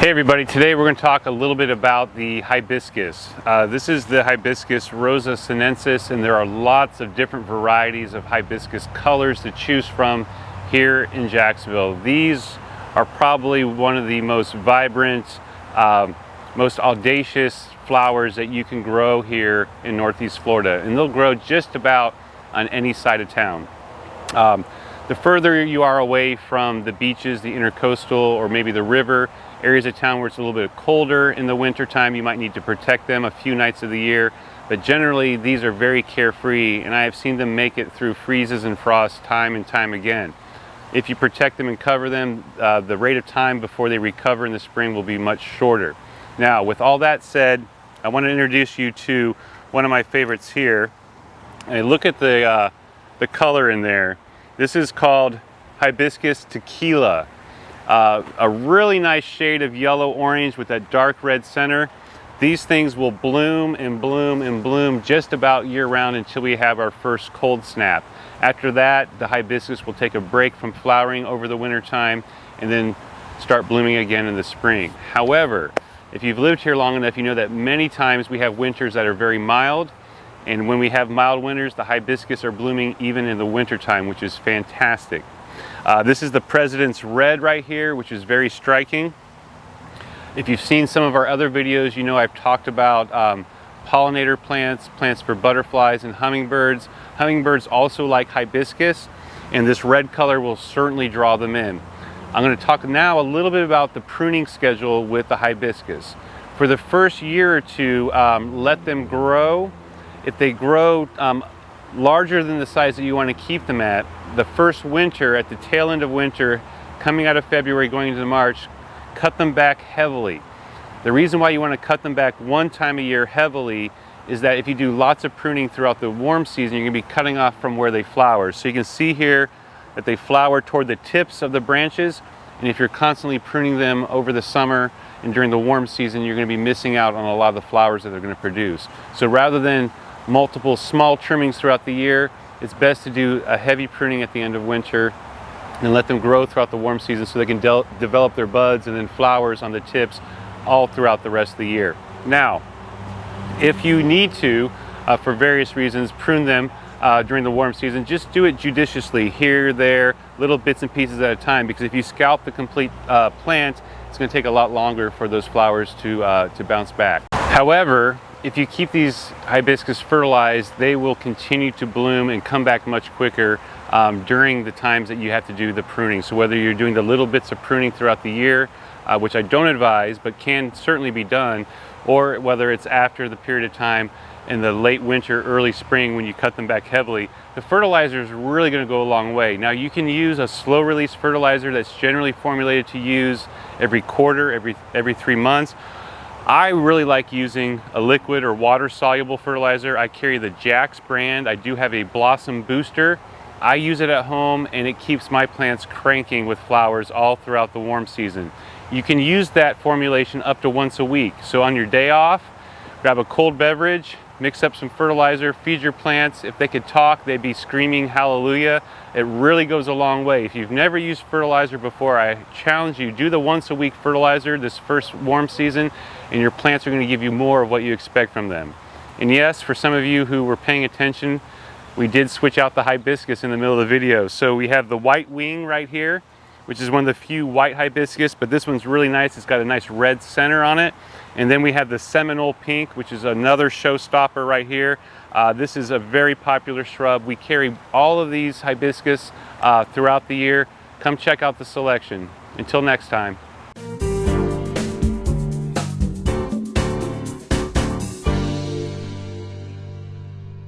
Hey everybody, today we're going to talk a little bit about the hibiscus. This is the Hibiscus rosa sinensis, and there are lots of different varieties of hibiscus colors to choose from here in Jacksonville. These are probably one of the most vibrant, most audacious flowers that you can grow here in Northeast Florida, and they'll grow just about on any side of town. The further you are away from the beaches, the intercoastal, or maybe the river, areas of town where it's a little bit colder in the winter time, you might need to protect them a few nights of the year. But generally, these are very carefree, and I have seen them make it through freezes and frosts time and time again. If you protect them and cover them, the rate of time before they recover in the spring will be much shorter. Now, with all that said, I want to introduce you to one of my favorites here. And look at the color in there. This is called Hibiscus Tequila. A really nice shade of yellow orange with that dark red center. These things will bloom and bloom and bloom just about year round until we have our first cold snap. After that, the hibiscus will take a break from flowering over the winter time and then start blooming again in the spring. However, if you've lived here long enough, you know that many times we have winters that are very mild, and when we have mild winters, the hibiscus are blooming even in the winter time, which is fantastic. This is the President's Red right here, which is very striking. If you've seen some of our other videos, you know I've talked about pollinator plants, plants for butterflies and hummingbirds. Hummingbirds also like hibiscus, and this red color will certainly draw them in. I'm going to talk now a little bit about the pruning schedule with the hibiscus. For the first year or two, let them grow. If they grow larger than the size that you want to keep them at, the first winter, at the tail end of winter, coming out of February going into March, cut them back heavily. The reason why you want to cut them back one time a year heavily is that if you do lots of pruning throughout the warm season, you're going to be cutting off from where they flower. So you can see here that they flower toward the tips of the branches, and if you're constantly pruning them over the summer and during the warm season, you're going to be missing out on a lot of the flowers that they're going to produce. So rather than multiple small trimmings throughout the year, it's best to do a heavy pruning at the end of winter and let them grow throughout the warm season so they can develop their buds and then flowers on the tips all throughout the rest of the year. Now, if you need to, for various reasons, prune them during the warm season, just do it judiciously, here, there, little bits and pieces at a time, because if you scalp the complete plant, it's going to take a lot longer for those flowers to bounce back. However, if you keep these hibiscus fertilized, they will continue to bloom and come back much quicker during the times that you have to do the pruning. So whether you're doing the little bits of pruning throughout the year, which I don't advise, but can certainly be done, or whether it's after the period of time in the late winter, early spring when you cut them back heavily, the fertilizer is really going to go a long way. Now you can use a slow release fertilizer that's generally formulated to use every quarter, every 3 months. I really like using a liquid or water soluble fertilizer. I carry the Jax brand. I do have a blossom booster. I use it at home, and it keeps my plants cranking with flowers all throughout the warm season. You can use that formulation up to once a week. So on your day off, grab a cold beverage, mix up some fertilizer, feed your plants. If they could talk, they'd be screaming hallelujah. It really goes a long way. If you've never used fertilizer before, I challenge you, do the once a week fertilizer this first warm season, and your plants are going to give you more of what you expect from them. And yes, for some of you who were paying attention, we did switch out the hibiscus in the middle of the video. So we have the white wing right here, which is one of the few white hibiscus, but this one's really nice. It's got a nice red center on it. And then we have the Seminole pink, which is another showstopper right here. This is a very popular shrub. We carry all of these hibiscus throughout the year. Come check out the selection. Until next time.